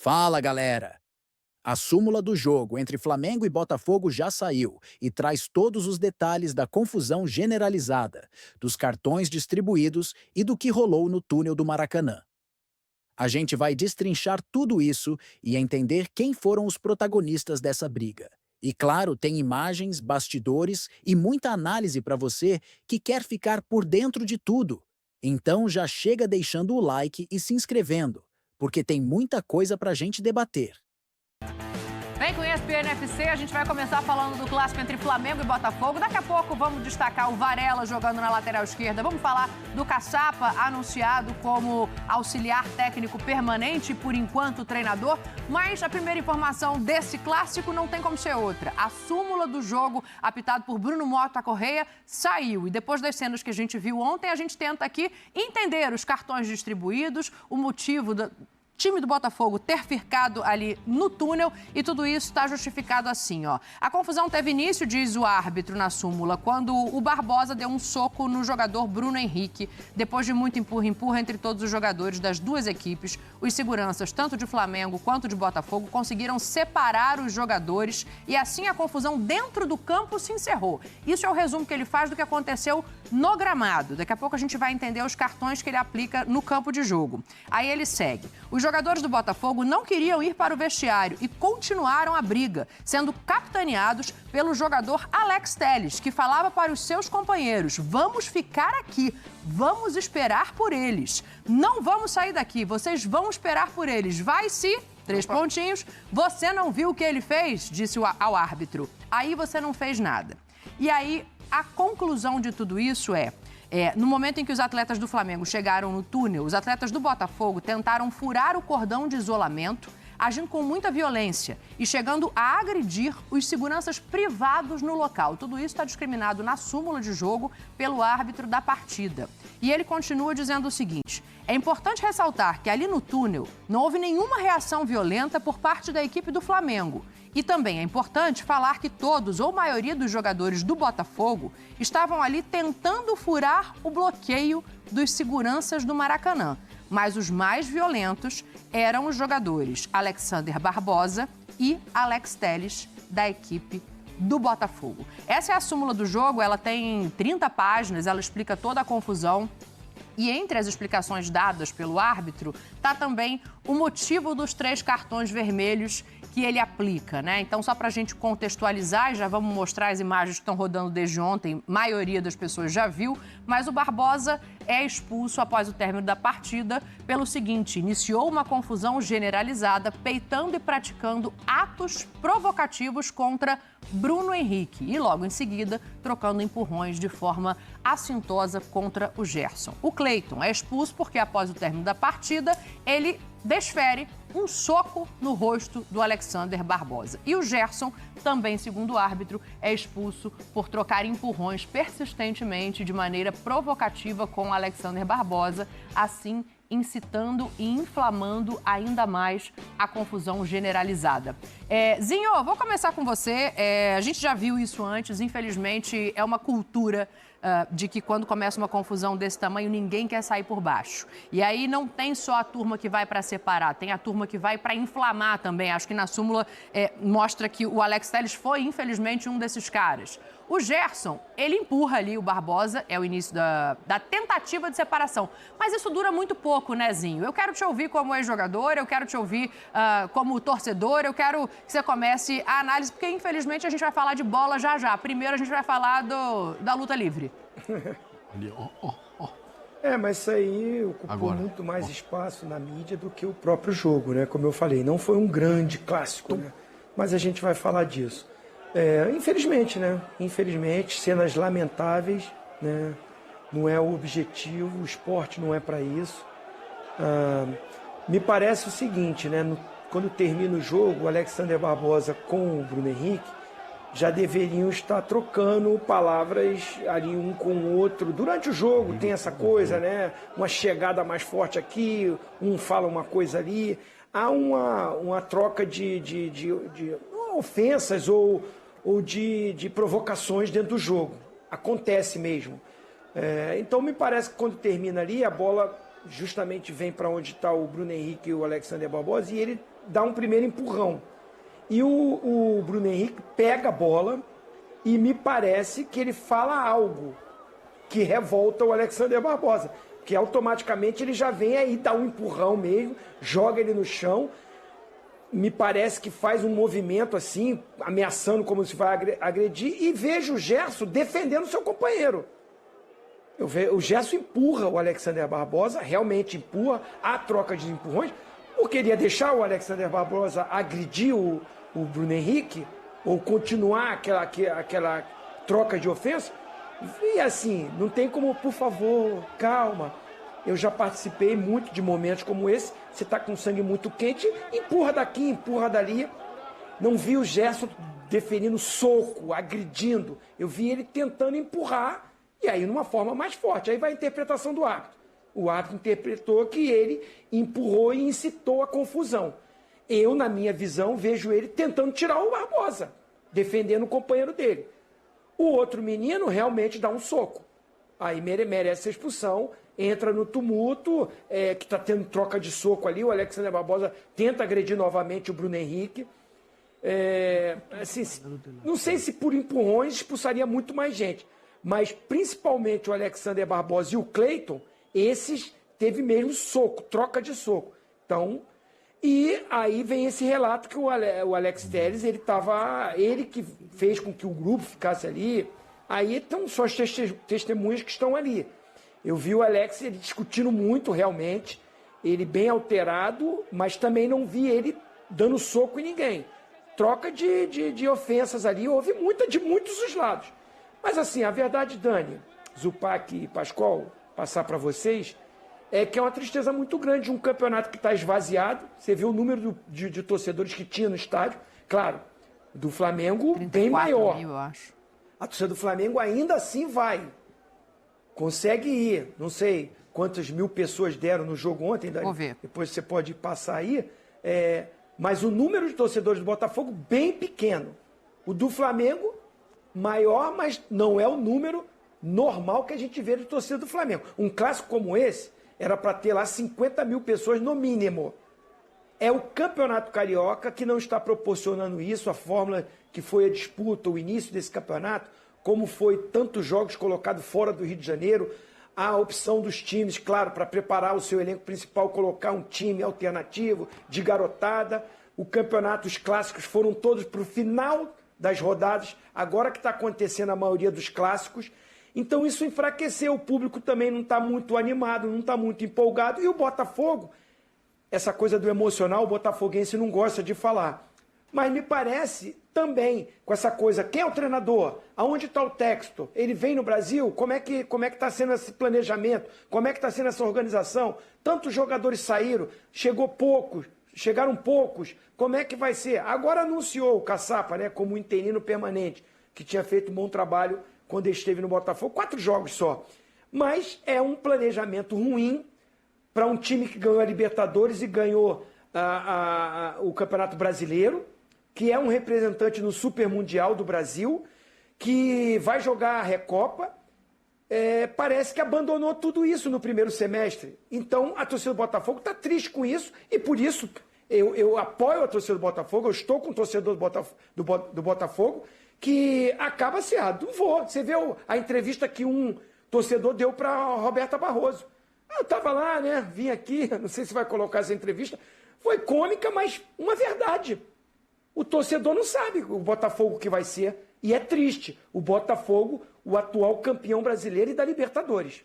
Fala, galera! A súmula do jogo entre Flamengo e Botafogo já saiu e traz todos os detalhes da confusão generalizada, dos cartões distribuídos e do que rolou no túnel do Maracanã. A gente vai destrinchar tudo isso e entender quem foram os protagonistas dessa briga. E claro, tem imagens, bastidores e muita análise para você que quer ficar por dentro de tudo. Então já chega deixando o like e se inscrevendo, porque tem muita coisa para a gente debater. Vem com o ESPN FC, a gente vai começar falando do clássico entre Flamengo e Botafogo. Daqui a pouco vamos destacar o Varela jogando na lateral esquerda. Vamos falar do Caçapa, anunciado como auxiliar técnico permanente, por enquanto treinador. Mas a primeira informação desse clássico não tem como ser outra. A súmula do jogo, apitado por Bruno Mota Correia, saiu. E depois das cenas que a gente viu ontem, a gente tenta aqui entender os cartões distribuídos, o motivo time do Botafogo ter ficado ali no túnel e tudo isso está justificado assim, ó. A confusão teve início, diz o árbitro na súmula, quando o Barbosa deu um soco no jogador Bruno Henrique. Depois de muito empurra-empurra entre todos os jogadores das duas equipes, os seguranças, tanto de Flamengo quanto de Botafogo, conseguiram separar os jogadores e assim a confusão dentro do campo se encerrou. Isso é o resumo que ele faz do que aconteceu no gramado. Daqui a pouco a gente vai entender os cartões que ele aplica no campo de jogo. Aí ele segue. Os jogadores do Botafogo não queriam ir para o vestiário e continuaram a briga, sendo capitaneados pelo jogador Alex Telles, que falava para os seus companheiros: vamos ficar aqui, vamos esperar por eles. Não vamos sair daqui, vocês vão esperar por eles. Vai se... 3 pontinhos. Você não viu o que ele fez? Disse ao árbitro. Aí você não fez nada. E aí, a conclusão de tudo isso no momento em que os atletas do Flamengo chegaram no túnel, os atletas do Botafogo tentaram furar o cordão de isolamento, agindo com muita violência e chegando a agredir os seguranças privados no local. Tudo isso está discriminado na súmula de jogo pelo árbitro da partida. E ele continua dizendo o seguinte: é importante ressaltar que ali no túnel não houve nenhuma reação violenta por parte da equipe do Flamengo. E também é importante falar que todos ou maioria dos jogadores do Botafogo estavam ali tentando furar o bloqueio dos seguranças do Maracanã. Mas os mais violentos eram os jogadores Alexander Barbosa e Alex Telles, da equipe do Botafogo. Essa é a súmula do jogo, ela tem 30 páginas, ela explica toda a confusão. E entre as explicações dadas pelo árbitro, está também o motivo dos 3 cartões vermelhos que ele aplica, né? Então, só para a gente contextualizar, e já vamos mostrar as imagens que estão rodando desde ontem, a maioria das pessoas já viu, mas o Barbosa é expulso após o término da partida pelo seguinte: iniciou uma confusão generalizada, peitando e praticando atos provocativos contra Bruno Henrique e logo em seguida trocando empurrões de forma assintosa contra o Gerson. O Cleiton é expulso porque após o término da partida ele desfere um soco no rosto do Alexander Barbosa. E o Gerson, também segundo o árbitro, é expulso por trocar empurrões persistentemente de maneira provocativa com o Alexander Barbosa, assim incitando e inflamando ainda mais a confusão generalizada. Zinho, vou começar com você. A gente já viu isso antes, infelizmente é uma cultura de que quando começa uma confusão desse tamanho, ninguém quer sair por baixo. E aí não tem só a turma que vai para separar, tem a turma que vai para inflamar também. Acho que na súmula mostra que o Alex Telles foi, infelizmente, um desses caras. O Gerson, ele empurra ali o Barbosa, é o início da tentativa de separação. Mas isso dura muito pouco, né, Zinho? Eu quero te ouvir como ex-jogador, eu quero te ouvir como torcedor, eu quero que você comece a análise, porque infelizmente a gente vai falar de bola já já. Primeiro a gente vai falar da luta livre. Mas isso aí ocupou muito mais espaço na mídia do que o próprio jogo, né? Como eu falei, não foi um grande clássico, né? Mas a gente vai falar disso. Infelizmente, né? Infelizmente, cenas lamentáveis, né? Não é o objetivo, o esporte não é para isso. Me parece o seguinte, né? Quando termina o jogo, o Alexander Barbosa com o Bruno Henrique já deveriam estar trocando palavras ali um com o outro. Durante o jogo tem essa coisa, né? Uma chegada mais forte aqui, um fala uma coisa ali. Há uma troca de ofensas ou de provocações dentro do jogo. Acontece mesmo. Então me parece que quando termina ali, a bola justamente vem para onde está o Bruno Henrique e o Alexander Barbosa e ele dá um primeiro empurrão. E o Bruno Henrique pega a bola e me parece que ele fala algo que revolta o Alexander Barbosa, que automaticamente ele já vem aí, dá um empurrão mesmo, joga ele no chão, me parece que faz um movimento assim, ameaçando como se vai agredir, e vejo o Gerson defendendo seu companheiro. O Gerson empurra o Alexander Barbosa, realmente empurra, há troca de empurrões, ou queria deixar o Alexander Barbosa agredir o Bruno Henrique, ou continuar aquela troca de ofensa. E assim, não tem como, por favor, calma. Eu já participei muito de momentos como esse, você está com sangue muito quente, empurra daqui, empurra dali. Não vi o Gerson deferindo soco, agredindo. Eu vi ele tentando empurrar, e aí numa forma mais forte. Aí vai a interpretação do árbitro. O árbitro interpretou que ele empurrou e incitou a confusão. Eu, na minha visão, vejo ele tentando tirar o Barbosa, defendendo o companheiro dele. O outro menino realmente dá um soco. Aí merece a expulsão, entra no tumulto, que está tendo troca de soco ali. O Alexander Barbosa tenta agredir novamente o Bruno Henrique. Assim, não sei se por empurrões expulsaria muito mais gente, mas principalmente o Alexander Barbosa e o Cleiton, esses teve mesmo soco, troca de soco. Então, e aí vem esse relato que o Alex Telles, ele que fez com que o grupo ficasse ali. Aí estão só as testemunhas que estão ali. Eu vi o Alex ele discutindo muito realmente, ele bem alterado, mas também não vi ele dando soco em ninguém. Troca de ofensas ali, houve de muitos dos lados. Mas assim, a verdade, Dani, Zupac e Pascoal, passar para vocês, é que é uma tristeza muito grande um campeonato que está esvaziado. Você vê o número de torcedores que tinha no estádio. Claro, do Flamengo bem maior. Mil, eu acho. A torcida do Flamengo ainda assim vai. Consegue ir. Não sei quantas mil pessoas deram no jogo ontem. Vou ver. Depois você pode passar aí. Mas o número de torcedores do Botafogo bem pequeno. O do Flamengo maior, mas não é o número normal que a gente vê de torcida do Flamengo. Um clássico como esse era para ter lá 50 mil pessoas no mínimo. É o Campeonato Carioca que não está proporcionando isso, a fórmula que foi a disputa, o início desse campeonato, como foi tantos jogos colocados fora do Rio de Janeiro, a opção dos times, claro, para preparar o seu elenco principal, colocar um time alternativo, de garotada. O campeonato, os clássicos foram todos para o final das rodadas, agora que está acontecendo a maioria dos clássicos. Então isso enfraqueceu, o público também não está muito animado, não está muito empolgado. E o Botafogo, essa coisa do emocional, o botafoguense não gosta de falar. Mas me parece também com essa coisa, quem é o treinador? Aonde está o texto? Ele vem no Brasil? Como é que está sendo esse planejamento? Como é que está sendo essa organização? Tantos jogadores saíram, chegaram poucos. Como é que vai ser? Agora anunciou o Caçapa, né, como interino permanente, que tinha feito um bom trabalho quando ele esteve no Botafogo, 4 jogos só. Mas é um planejamento ruim para um time que ganhou a Libertadores e ganhou o Campeonato Brasileiro, que é um representante no Super Mundial do Brasil, que vai jogar a Recopa, parece que abandonou tudo isso no primeiro semestre. Então, a torcida do Botafogo está triste com isso, e por isso eu apoio a torcida do Botafogo, eu estou com o torcedor do Botafogo, que acaba assim, não vou. Você vê a entrevista que um torcedor deu para Roberta Barroso. Eu estava lá, né, vim aqui, não sei se vai colocar essa entrevista, foi cômica, mas uma verdade. O torcedor não sabe o Botafogo que vai ser, e é triste. O Botafogo, o atual campeão brasileiro e da Libertadores.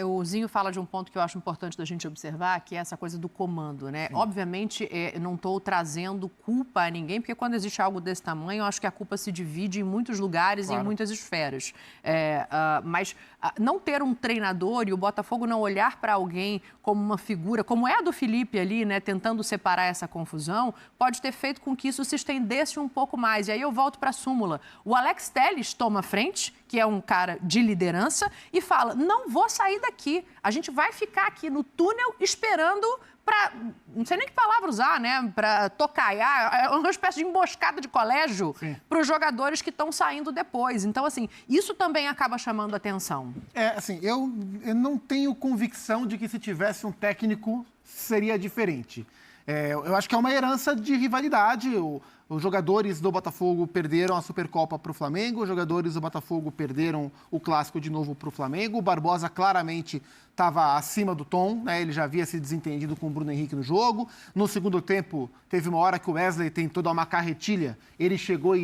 O Zinho fala de um ponto que eu acho importante da gente observar, que é essa coisa do comando, né? Sim. Obviamente, não estou trazendo culpa a ninguém, porque quando existe algo desse tamanho, eu acho que a culpa se divide em muitos lugares, claro, e em muitas esferas. Mas não ter um treinador e o Botafogo não olhar para alguém como uma figura, como é a do Felipe ali, né, tentando separar essa confusão, pode ter feito com que isso se estendesse um pouco mais. E aí eu volto para a súmula. O Alex Telles toma frente, que é um cara de liderança, e fala, não vou sair daqui. A gente vai ficar aqui no túnel esperando para, não sei nem que palavra usar, né, para tocaiar. É uma espécie de emboscada de colégio para os jogadores que estão saindo depois. Então, assim, isso também acaba chamando a atenção. Assim, eu não tenho convicção de que se tivesse um técnico seria diferente. Eu acho que é uma herança de rivalidade. Os jogadores do Botafogo perderam a Supercopa para o Flamengo, os jogadores do Botafogo perderam o Clássico de novo para o Flamengo. O Barbosa claramente estava acima do tom, né? Ele já havia se desentendido com o Bruno Henrique no jogo. No segundo tempo, teve uma hora que o Wesley tentou dar uma carretilha, ele chegou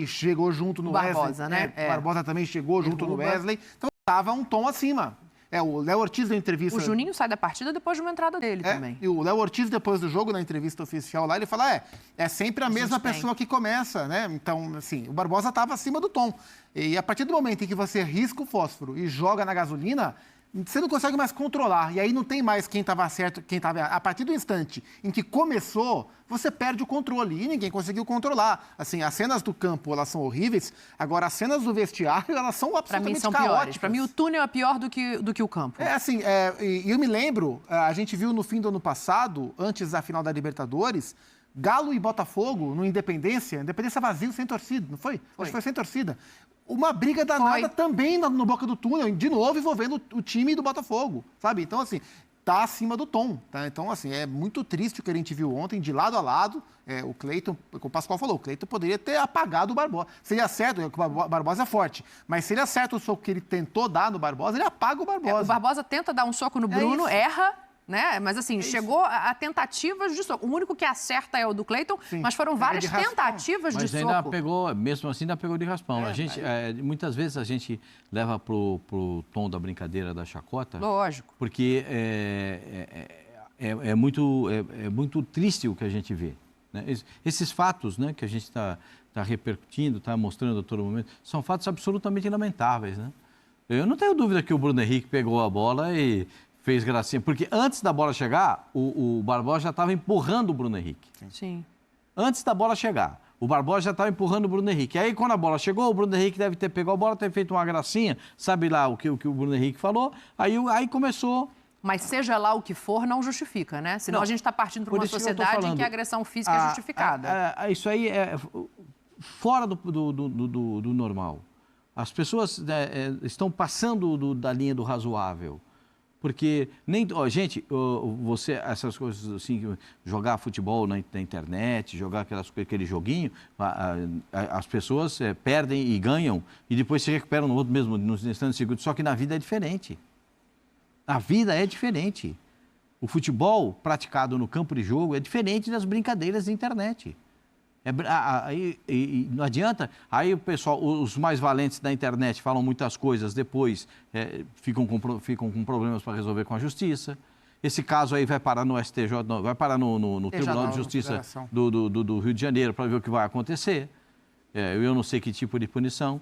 junto no Barbosa, Wesley. né? O Barbosa também chegou junto no Wesley. Então estava um tom acima. O Léo Ortiz na entrevista... O Juninho sai da partida depois de uma entrada dele também. E o Léo Ortiz, depois do jogo, na entrevista oficial lá, ele fala, é sempre a mesma pessoa que começa, né? Então, assim, o Barbosa estava acima do tom. E a partir do momento em que você risca o fósforo e joga na gasolina, você não consegue mais controlar. E aí não tem mais quem estava certo, quem estava errado. A partir do instante em que começou, você perde o controle. E ninguém conseguiu controlar. Assim, as cenas do campo, elas são horríveis. Agora, as cenas do vestiário, elas são absolutamente caóticas. Para mim, são piores. Para mim, o túnel é pior do que o campo. E eu me lembro, a gente viu no fim do ano passado, antes da final da Libertadores, Galo e Botafogo no Independência vazio, sem torcida, não foi? Acho que foi sem torcida. Uma briga danada também no Boca do Túnel, de novo envolvendo o time do Botafogo, sabe? Então, assim, tá acima do tom, tá? Então, assim, é muito triste o que a gente viu ontem, de lado a lado. O Cleiton, como o Pascoal falou, o Cleiton poderia ter apagado o Barbosa. Se ele acerta, o Barbosa é forte, mas se ele acerta o soco que ele tentou dar no Barbosa, ele apaga o Barbosa. O Barbosa tenta dar um soco no Bruno, erra, né? Mas assim, chegou a tentativas de soco. O único que acerta é o do Cleiton, mas foram várias tentativas de soco. Mas ainda pegou, mesmo assim, ainda pegou de raspão. Muitas vezes a gente leva pro tom da brincadeira, da chacota. Lógico. Porque é muito triste o que a gente vê, né? Esses fatos, né, que a gente está repercutindo, está mostrando a todo momento, são fatos absolutamente lamentáveis, né? Eu não tenho dúvida que o Bruno Henrique pegou a bola e fez gracinha, porque antes da bola chegar, o Barbosa já estava empurrando o Bruno Henrique. Sim. Antes da bola chegar, o Barbosa já estava empurrando o Bruno Henrique. Aí, quando a bola chegou, o Bruno Henrique deve ter pegado a bola, ter feito uma gracinha, sabe lá o que o Bruno Henrique falou, aí começou... Mas seja lá o que for, não justifica, né? Senão a gente está partindo para uma sociedade em que a agressão física é justificada. Isso aí é fora do normal. As pessoas estão passando da linha do razoável. Porque gente, essas coisas assim, jogar futebol na internet, jogar aquele joguinho, as pessoas perdem e ganham e depois se recuperam no outro mesmo, nos instantes segundos. Só que na vida é diferente. A vida é diferente. O futebol praticado no campo de jogo é diferente das brincadeiras da internet. Não adianta, aí o pessoal, os mais valentes da internet falam muitas coisas, depois ficam com problemas para resolver com a justiça. Esse caso aí vai parar no STJ, vai parar no Tribunal de Justiça do Rio de Janeiro para ver o que vai acontecer. Eu não sei que tipo de punição.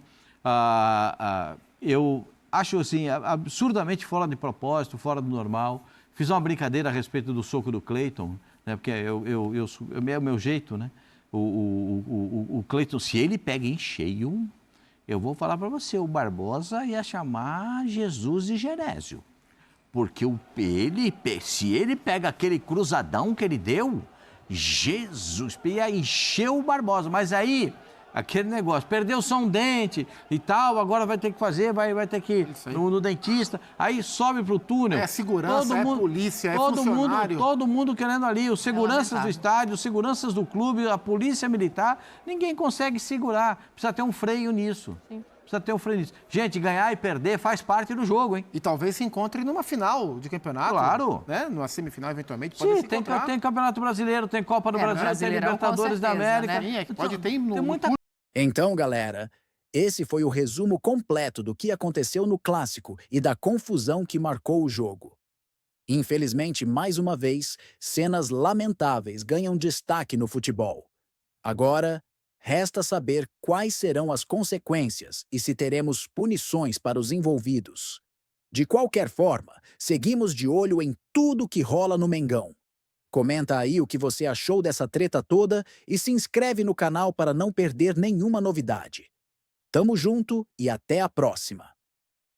Eu acho assim, absurdamente fora de propósito, fora do normal. Fiz uma brincadeira a respeito do soco do Cleiton, né, porque é o meu jeito, né? O Cleiton, se ele pega em cheio, eu vou falar para você, o Barbosa ia chamar Jesus de Genésio. Porque se ele pega aquele cruzadão que ele deu, Jesus, ia encher o Barbosa. Mas aí, aquele negócio, perdeu só um dente e tal, agora vai ter que fazer, vai ter que ir no dentista, aí sobe pro túnel. É segurança, polícia, funcionário. Todo mundo querendo ali, os seguranças do estádio, os seguranças do clube, a polícia militar, ninguém consegue segurar. Precisa ter um freio nisso. Sim. Precisa ter um freio nisso. Gente, ganhar e perder faz parte do jogo, hein? E talvez se encontre numa final de campeonato. Claro. Né? Numa semifinal, eventualmente, pode se encontrar. Tem Campeonato Brasileiro, tem Copa do Brasil, tem Libertadores da América. Né? Tem muita... Então, galera, esse foi o resumo completo do que aconteceu no Clássico e da confusão que marcou o jogo. Infelizmente, mais uma vez, cenas lamentáveis ganham destaque no futebol. Agora, resta saber quais serão as consequências e se teremos punições para os envolvidos. De qualquer forma, seguimos de olho em tudo que rola no Mengão. Comenta aí o que você achou dessa treta toda e se inscreve no canal para não perder nenhuma novidade. Tamo junto e até a próxima!